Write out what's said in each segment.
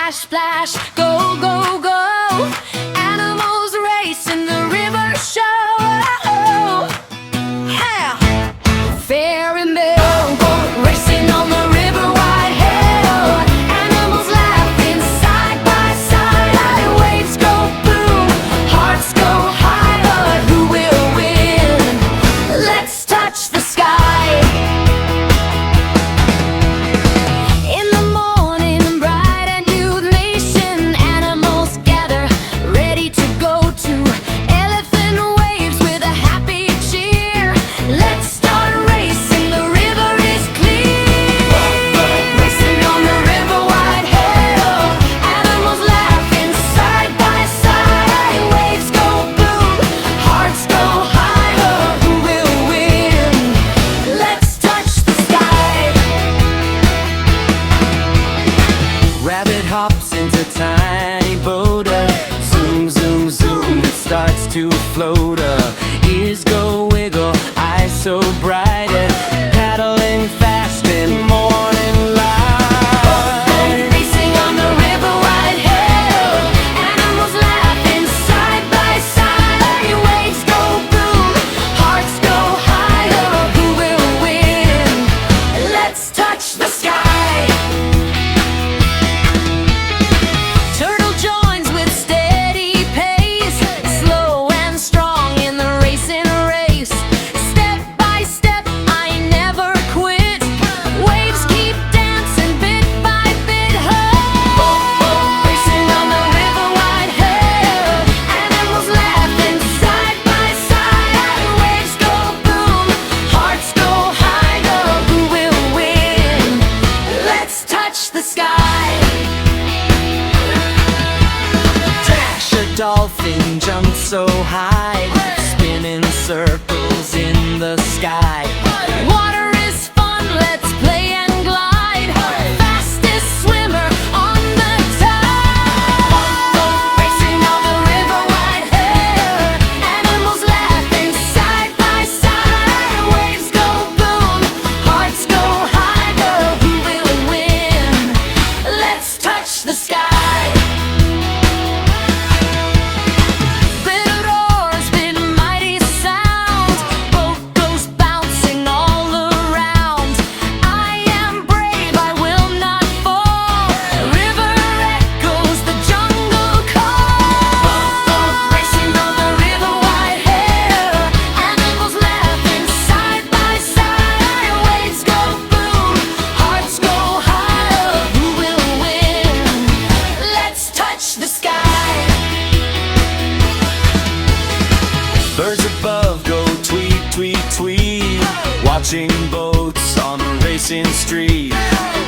Splash, splash, go, go, go. Animals race in the river show. Yeah. Fairy mill racing on the river wide hill. Animals laughing side by side. Waves go boom, hearts go high, but who will win? Let's touch the sky. In the morning, bright and youth nation, animals gather, ready to go to elephant waves with a happy cheer. Let's start racing, the river is clear. Racing on the river wide hill. Animals laughing side by side. Waves go boom, hearts go higher. Who will win? Let's touch the sky. Rabbit hops into tiny boat. Zoom, zoom, zoom, it starts to float. Ears go wiggle, eyes so bright. Paddling fast in morning light. Racing on the river wide hill. Animals laughing side by side. Waves go boom, hearts go higher. Who will win? Let's touch the sky. Turtle joins with steady pace, slow and strong in the racing race. Step by step, I never quit. Waves keep dancing bit by bit. Racing on the river wide hill. Animals laughing side by side. Waves go boom, hearts go higher. Who will win? Let's touch the sky. Dash, a dolphin jumps so high, spinning circles in the sky. Water is fun, let's play and glide. Fastest swimmer on the tide. Racing on the river wide hill. Animals laughing side by side. Waves go boom, hearts go higher. Who will win? Let's touch the sky. Little oars with mighty sound. Boat goes bouncing all around. I am brave, I will not fall. River echoes the jungle call. Racing on the river wide hill. Animals laughing side by side. Waves go boom, hearts go higher. Who will win? Let's touch the sky. Birds above go tweet, tweet, tweet, watching boats on the racing street.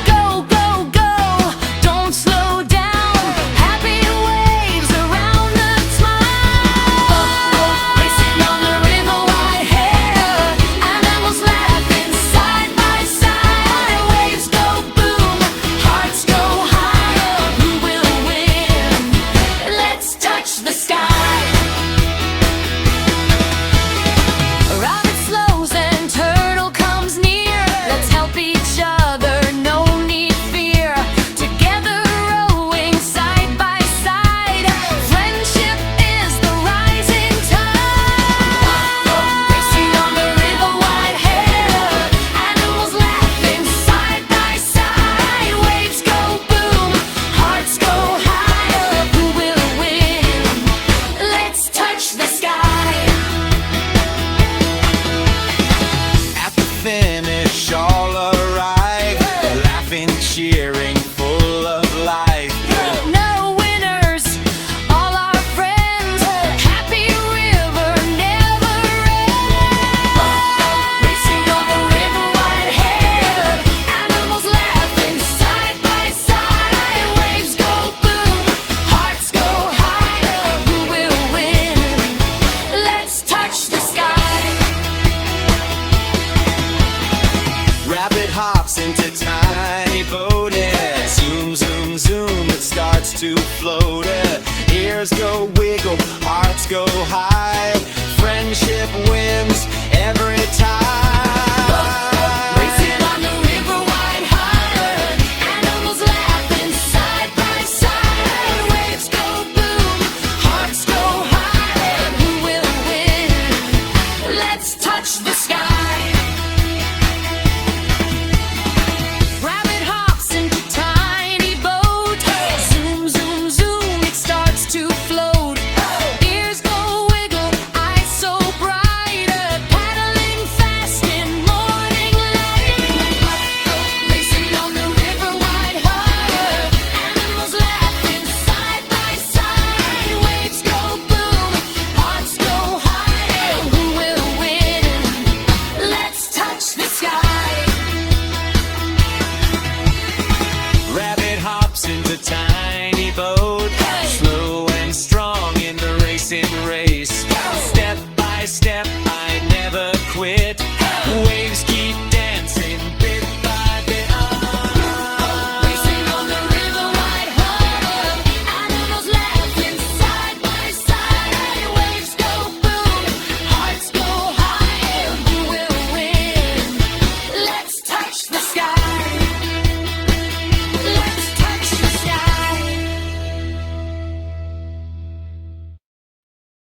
Go, go, go, don't slow down. Happy waves around the smile. Racing on the river wide hill. Animals laughing side by side. Waves go boom, hearts go higher. Who will win? Let's touch the sky. A rabbit slows and turtle comes near. Let's help each other, no need fear. Together rowing side by side. Friendship is the rising tide. Racing on the river wide hill. Animals laughing side by side. Waves go boom, hearts go higher. Who will win? Let's touch the sky. At the finish, all arrive, laughing, cheering, full of life. No winners, all our friends. Happy river never ends. Racing on the river wide hill. Animals laughing side by side. Waves go boom, hearts go higher. Who will win? Let's touch the sky. Rabbit hops into tiny boat. Zoom, zoom, zoom, it starts to float. Ears go